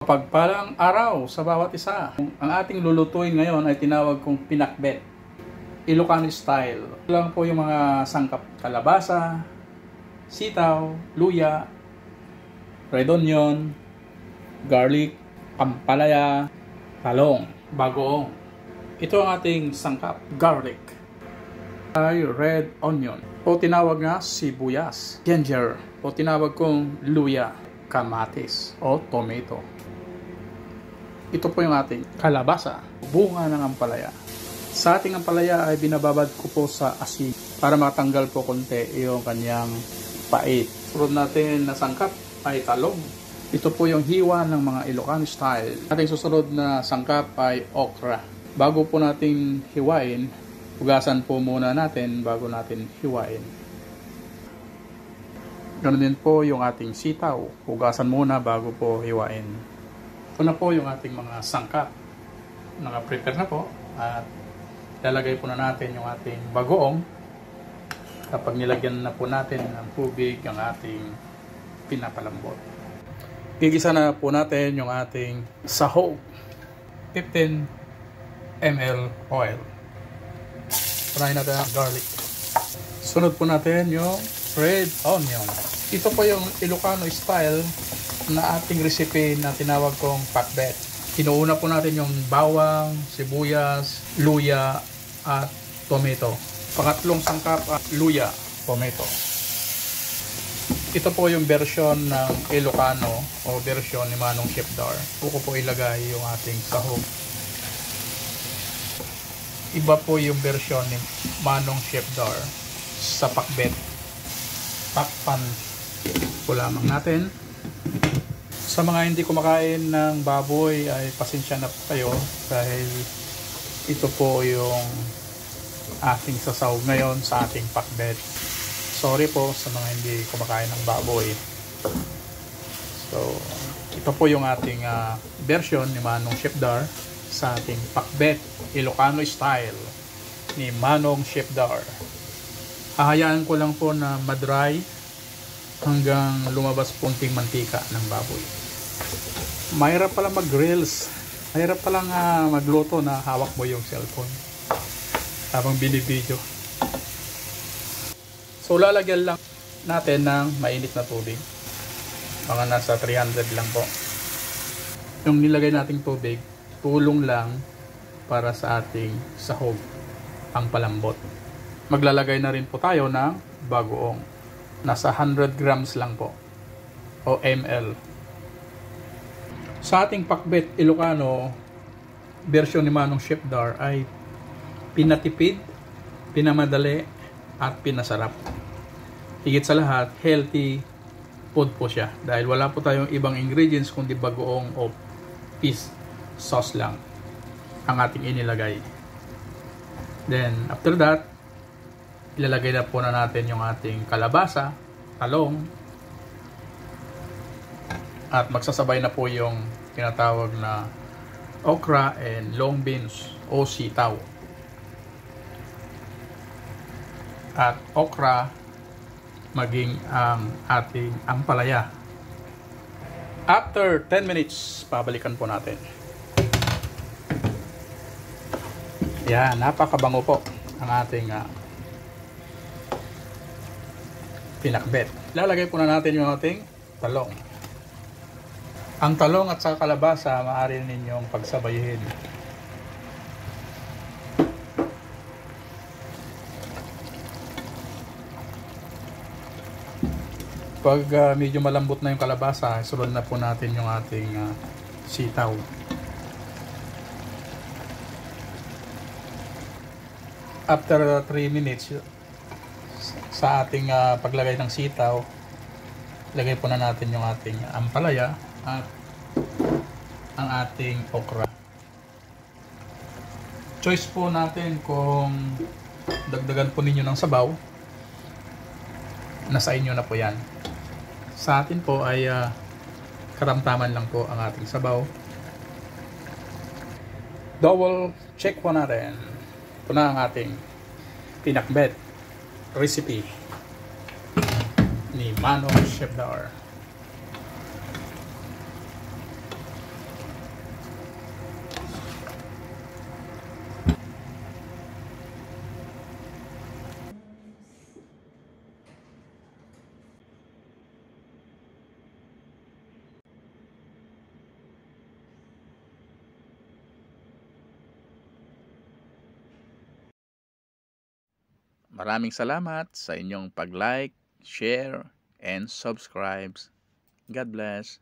Pagpalang araw sa bawat isa. Ang ating lulutuin ngayon ay tinawag kong pinakbet, Ilocano style. Ito lang po yung mga sangkap: kalabasa, sitaw, luya, red onion, garlic, ampalaya, talong, bagoong. Ito ang ating sangkap: garlic, ay red onion, o tinawag nga sibuyas, ginger, o tinawag kong luya, kamatis, o tomato. Ito po yung ating kalabasa, bunga ng ampalaya. Sa ating ampalaya ay binababad ko po sa asin para matanggal po konti yung kanyang pait. Sunod natin na sangkap ay talong. Ito po yung hiwa ng mga Ilocano style. Ating susunod na sangkap ay okra. Bago po natin hiwain, hugasan po muna natin bago natin hiwain. Ganun din po yung ating sitaw. Hugasan muna bago po hiwain. Ito na po yung ating mga sangkap. Naka-prepare na po. At lalagay po na natin yung ating bagoong. Kapag nilagyan na po natin ng tubig ang ating pinapalambot. Gigisa na po natin yung ating sahog. 15 ml oil. Punahin natin ang garlic. Sunod po natin yung red onion. Ito po yung Ilocano style na ating recipe na tinawag kong pakbet. Inuuna po natin yung bawang, sibuyas, luya, at tomato. Pangatlong sangkap, luya, tomato. Ito po yung version ng Ilocano o version ni Manong Chef Dar. Buko po ilagay yung ating sahog. Iba po yung version ni Manong Chef Dar sa pakbet. Takpan po lamang natin. Sa mga hindi kumakain ng baboy ay pasensya na po kayo dahil ito po yung ating sasawag ngayon sa ating pakbet. Sorry po sa mga hindi kumakain ng baboy. So, ito po yung ating version ni Manong Chef Dar sa ating pakbet, Ilocano style ni Manong Chef Dar. Hahayaan ko lang po na madry hanggang lumabas punting mantika ng baboy. Mahirap pala mag-grills. Mahirap pala magluto na hawak mo yung cellphone habang binibidyo. So lalagyan lang natin ng mainit na tubig. Mga nasa 300 lang po. Yung nilagay nating tubig, tulong lang para sa ating sahog, ang palambot. Maglalagay na rin po tayo ng bagoong. Nasa 100 grams lang po o ml. Sa ating pakbet Ilocano version ni Manong Chef Dar ay pinatipid, pinamadali at pinasarap. Higit sa lahat, healthy food po siya dahil wala po tayong ibang ingredients kundi bagoong o fish sauce lang ang ating inilagay. Then after that, ilalagay na po na natin yung ating kalabasa, talong, at magsasabay na po yung tinatawag na okra and long beans o sitaw. At okra maging ang ating ampalaya. After 10 minutes, pabalikan po natin. Yan, napakabango po ang ating pinakbet. Lalagay po na natin yung ating talong. Ang talong at sa kalabasa, maaari ninyong pagsabayin. Pag medyo malambot na yung kalabasa, sunod na po natin yung ating sitaw. After 3 minutes, sa ating paglagay ng sitaw, lagay po na natin yung ating ampalaya at ang ating okra. Choice po natin kung dagdagan po ninyo ng sabaw. Nasa inyo na po yan. Sa atin po ay karamtaman lang po ang ating sabaw. Double check po natin. Ito na ang ating pinakbet recipe ni Manong Chef Dar. Maraming salamat sa inyong pag-like, share, and subscribe. God bless.